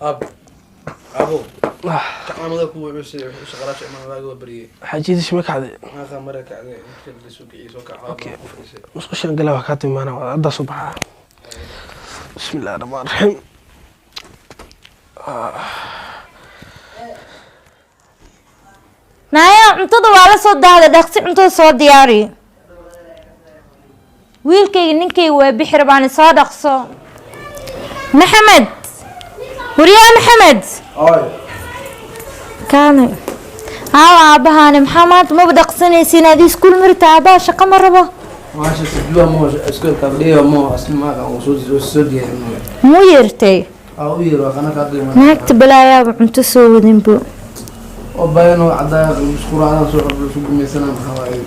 أبو كعام ذاك هو بس شغلات ما باقي بري حاجيدي شمك هذا هذا مرة كعاد كل سوق يسوق اوكي مش قشن قلبها كاتب معنا عدا صبح بسم الله الرحمن الرحيم naya cuntada waa la soo daahday dhaqsi cuntada soo diyaari wiilkayga ninkayga waa bixir baan soo dhaqso maxamed wariyaa maxamed kaane aabahaani maxaa maanta maba dhaqsanaysiin adii iskuul marita aabaha shaqo ma rabo ماشي سجوا مو اسكول قبليه مو اصلا ما كان وصول muu yeertay او يرو انا قاعد naagta balaayaaba cunto soo wadinbo وبينو عدا مشكورة سوق ميسنا محاوي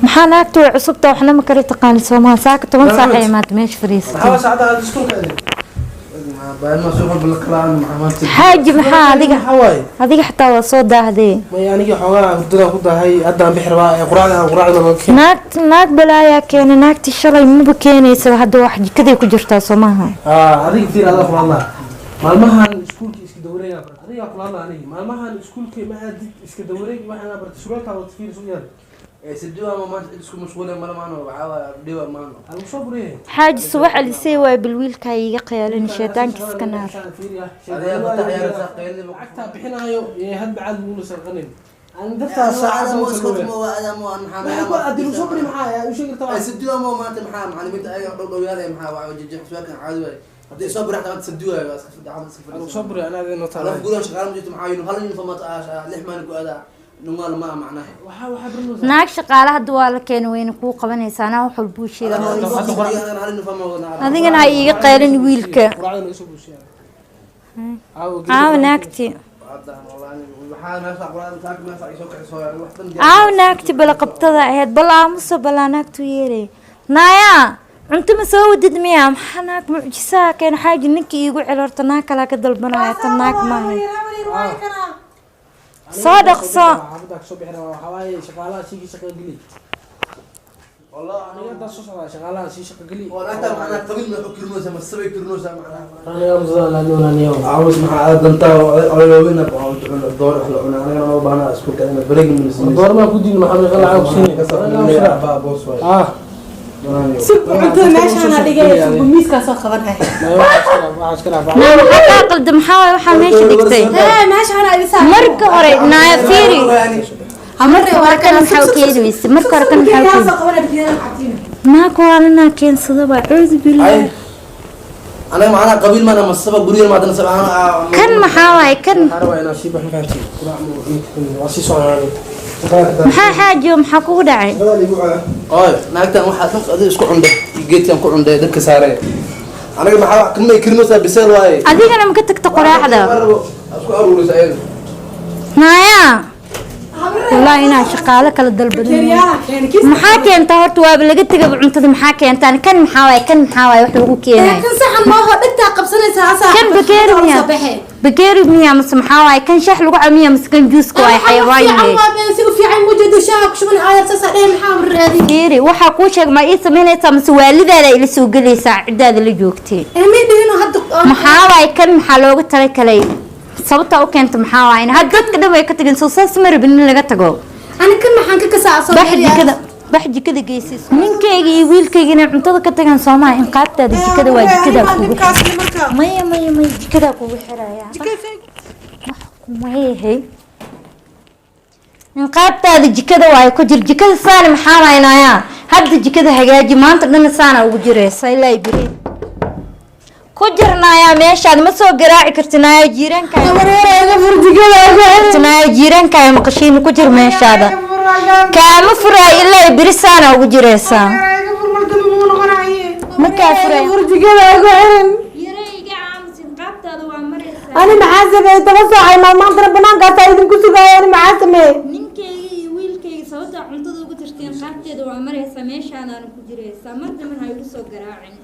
maxaa naagta way cusubta waxna ma kala taqaan Soomaa saaka 10 saac ay maad meesh fariisay محاوي ساعة هذا سكول كذي بينو سوق بالكلام محمد xaaji maxaa adiga محاوي adiga xataa waa soo daahday ما يعني حوالي قدرة قدرة هاي أدم بحربا قرعنا naag balaayaa keenay naagti shalay maba keenaysa hadda wax jikaday ku jirtaa Soomaha هذه كثير هذا خلاص مالمها سكول اسك دورية هذه خلاص أنا مالمها سكول ما أدي اسك دورية ما أنا برد شغل تاو تفير سويا سدوا ما سكول مشغولة ما أنا وعاوا دوا ما أنا مصبري xaaji subax alisay waa bilwiilka iga qiyaalin shaytaanka iska naar هذا فتح يا رزاق قال لي حتى بحنا هاد بعد مو سرقنين أنا دفع ساعة مو اسكت مو أنا مو أنا محامي ما أدري صبري معايا وش قلت طبعا سدوا مو ما أنت محامي أنا بنت أيام ضو يا محامي وجي حسواك عادي هذا صبر حتى تسدوا بس أنا صبري أنا هذا نطلع أنا بقول شغال مجيت معاين وهلا ينفهمت لحمان هذا نقول ما معناه naag shaqaale hadda waa la keenay wayna ku qabanaysaa ana wax walba sheega adigana ay iga qeylin wiilka naagti naagti bala qabtada ahayd bal aamuso bala naagtu yeeray naya cunto ma soo wadid miya maxaa naag mucjisaa keen xaaji ninkii iigu celorta naag kala ka dalbanaya tan naag maahay soo dhaqso والله أنا قاعد أصوص على شغالة شيء شققلي وأنا معنا قبل ما أكرنوسة ما السبب يكرنوسة معنا أنا يوم زمان لأنه أنا يوم عاوز مع أنت أولوين أبغى الدور إحنا أنا ما بنا أسكت أنا بريق من السنة الدور ما كودي محمد غلا عاوز أنا بقى بوس واي أنت ماشي أنا دقيقة بميس كاسو خبرها ما حتى قلد محاوي وحا ماشي دقتي ماشي أنا إليسا مركة هوري نايا فيري مركة هوركان محاو كيدويس مركة هوركان محاو كيدويس ماكو أنا كين صدبا أعوذ بالله أنا معنا قبيل ما أنا مصبا قرير ما أدنى سبعانا كان محاوي كان حروي أنا شيء بحنا كانتي واسي صانعني maxaa xaajiyo maxaa kugu dhacay naagtan waxaa tan adiga isku cunday geedkan ku cunday dadka saaray anaga maxaa kamay kirnoosa biseel waaye adigana ma ka tagta quraacda isku aruurisa ayada naya wallahi inaa shaqaale kala dalbadan maxaa keentaa horta waaba laga tegay cuntada maxaa keentaan kan maxaa waay wax lagu keenay kan saxan ma aha dhigta qabsanaysa asaa kan bakeeri miya mas maxaa waay kan shax lagu camiya mas kan juuska waay xayawaan si u fiican wajadu shaah ku shuban aayad sasa dheer maxaa raadi fiiri waxa ku sheeg ma ii sameynaysa mas waalidaada ila soo galaysaa cidaada la joogtay midina hadda maxaa waay kan maxaa looga tala kalay sababta u keenta maxaa waay had dadka dhan way ka tageen soo saas ma rabin in laga tago أنا كم محن كساعة بحج كذا جيسيس من كيجي ويل كيجي نعمتها كتجان سامع إن قعدت هذا كذا واجي كذا ما كذا كوي حرايا ما هي إن قعدت هذا كذا واجي كجر كذا سالم حامينا يا هذا كذا هجاجي ما أنت لنا سنة وجري سايلا يبري كجرنا يا ماشي هذا ما سوى قراعي كرتنا جيران كاي كرتنا جيران كاي مقشين كجر ماشي هذا كام فرا إلا برسانة وجريسا ما كافرة أنا معازمة توسع على ما أقدر بنام قاعد أيدن كسوق أنا معازمة ninkeygi wiilkeygi sababta cuntada ugu tirteen qaabteeda waa maraysa meeshaan aan ku jireysa marda man haylu soo garaacin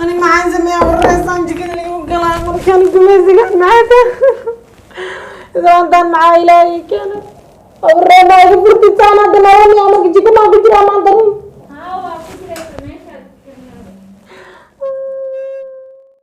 أنا معازمة يا وريسان جكن اللي وقلا مركان جميزك معاته إذا أنت مع إلهي كان ورينا يفرت تانا دناوني أنا جكن ما قدر ما أنت